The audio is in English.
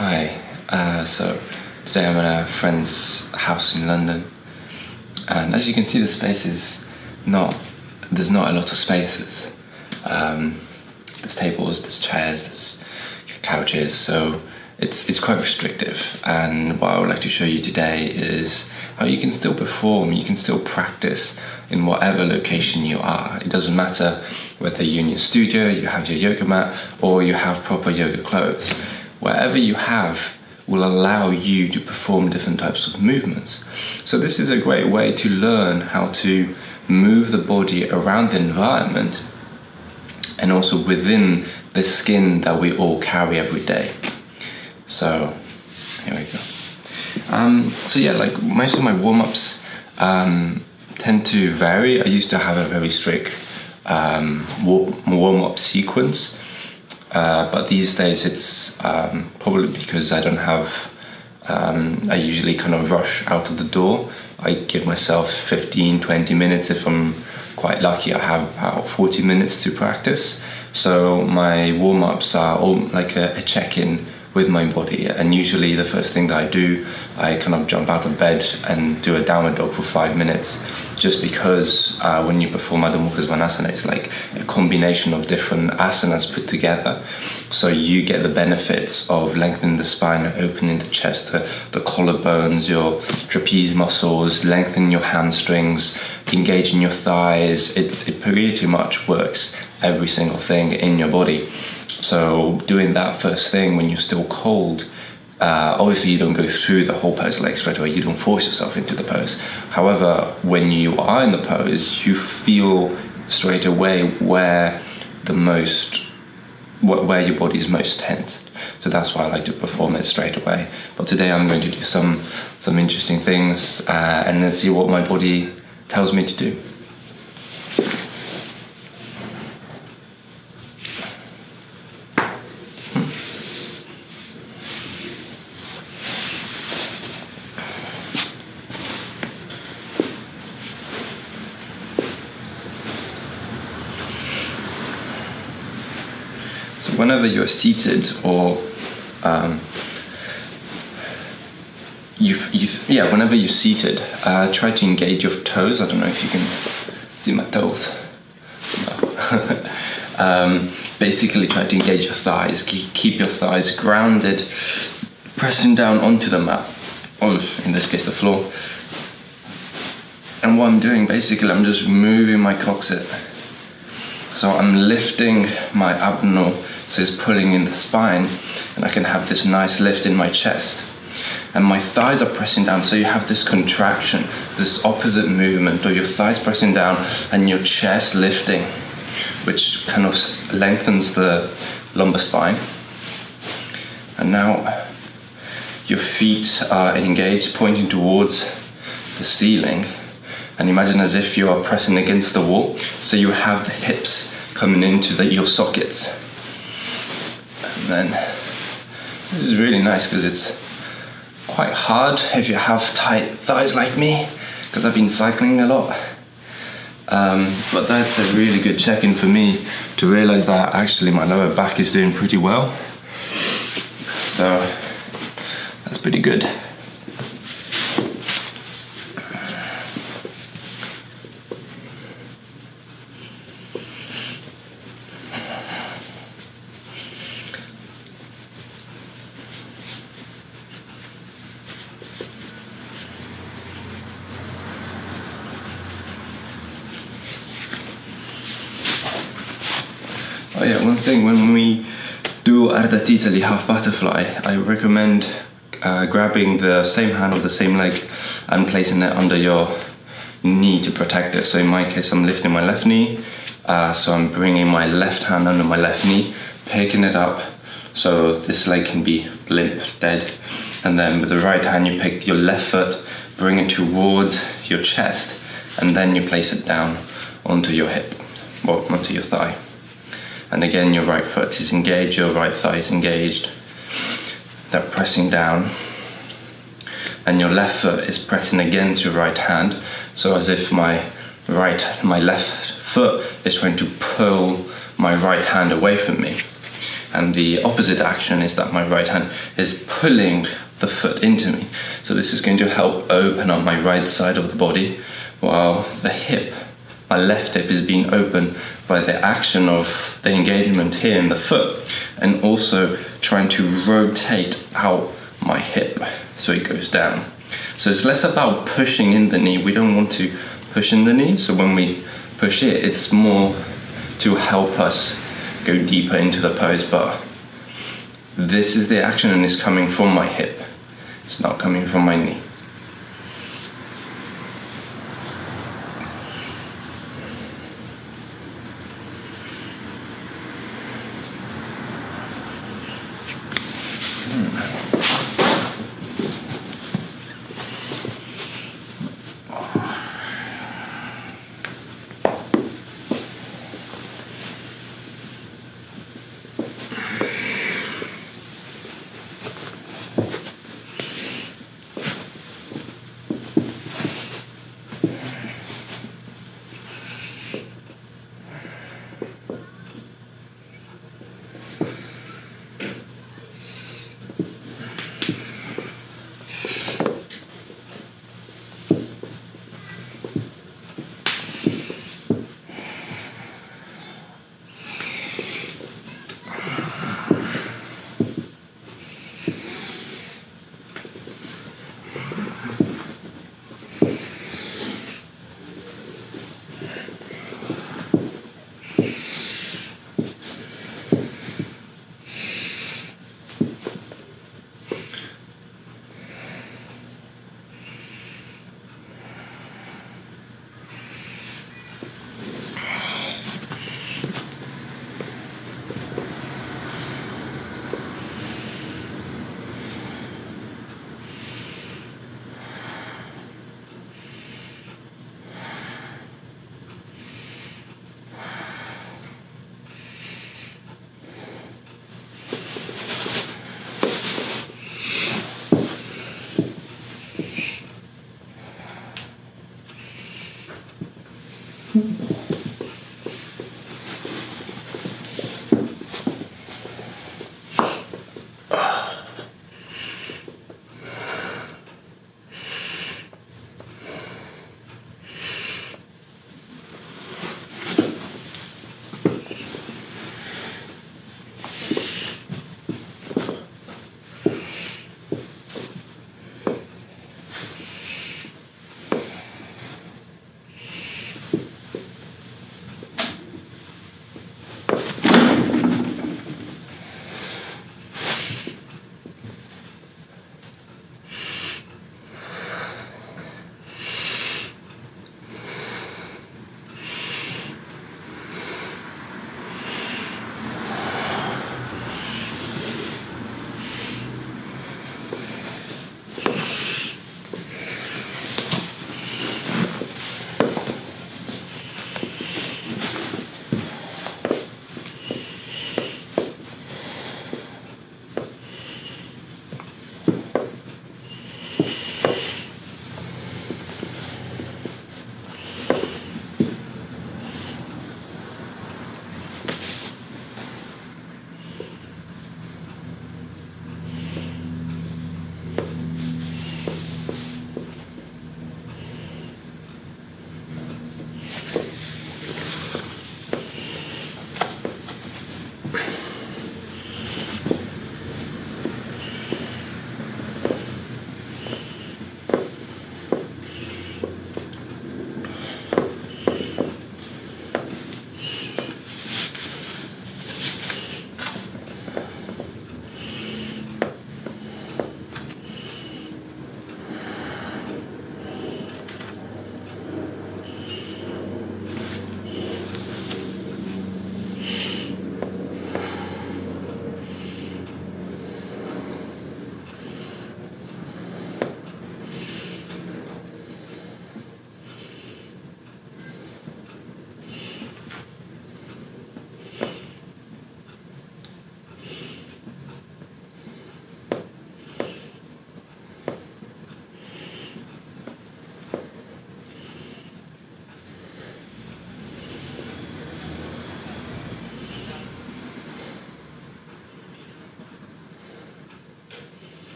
Hi, so today I'm at a friend's house in London, and as you can see the space is there's not a lot of spaces. There's tables, there's chairs, there's couches, so it's quite restrictive. And what I would like to show you today is how you can still perform, you can still practice in whatever location you are. It doesn't matter whether you're in your studio, you have your yoga mat, or you have proper yoga clothes. Whatever you have will allow you to perform different types of movements. So this is a great way to learn how to move the body around the environment and also within the skin that we all carry every day. So here we go. So yeah, like most of my warm-ups tend to vary. I used to have a very strict warm-up sequence. But these days it's probably because I don't have, I usually kind of rush out of the door. I give myself 15-20 minutes. If I'm quite lucky, I have about 40 minutes to practice. So my warm-ups are all like a check-in with my body, and usually the first thing that I do, I kind of jump out of bed and do a downward dog for 5 minutes, just because when you perform Adho Mukha Svanasana, it's like a combination of different asanas put together. So you get the benefits of lengthening the spine, opening the chest, the collarbones, your trapeze muscles, lengthening your hamstrings, engaging your thighs. It pretty much works every single thing in your body. So doing that first thing when you're still cold, obviously you don't go through the whole pose like straight away, you don't force yourself into the pose. However, when you are in the pose, you feel straight away where your body is most tense. So that's why I like to perform it straight away. But today I'm going to do some interesting things and then see what my body tells me to do. Whenever you're seated or whenever you're seated, try to engage your toes. I don't know if you can see my toes. No. Basically, try to engage your thighs. Keep your thighs grounded, pressing down onto the mat, or in this case, the floor. And what I'm doing, basically, I'm just moving my coccyx. So I'm lifting my abdominal, so it's pulling in the spine, and I can have this nice lift in my chest. And my thighs are pressing down, so you have this contraction, this opposite movement of your thighs pressing down and your chest lifting, which kind of lengthens the lumbar spine. And now your feet are engaged, pointing towards the ceiling. And imagine as if you are pressing against the wall, so you have the hips coming into your sockets. And then this is really nice because it's quite hard if you have tight thighs like me, because I've been cycling a lot. But that's a really good check-in for me to realize that actually my lower back is doing pretty well. So that's pretty good. Oh yeah, one thing, when we do Ardha Titali, half butterfly, I recommend grabbing the same hand or the same leg and placing it under your knee to protect it. So in my case, I'm lifting my left knee, so I'm bringing my left hand under my left knee, picking it up so this leg can be limp, dead. And then with the right hand, you pick your left foot, bring it towards your chest, and then you place it down onto your hip, or onto your thigh. And again, your right foot is engaged, your right thigh is engaged. They're pressing down. And your left foot is pressing against your right hand. So as if my left foot is trying to pull my right hand away from me. And the opposite action is that my right hand is pulling the foot into me. So this is going to help open up my right side of the body, while the hip, my left hip, is being opened by the action of the engagement here in the foot, and also trying to rotate out my hip so it goes down. So it's less about pushing in the knee. We don't want to push in the knee, so when we push it, it's more to help us go deeper into the pose. But this is the action, and it's coming from my hip. It's not coming from my knee.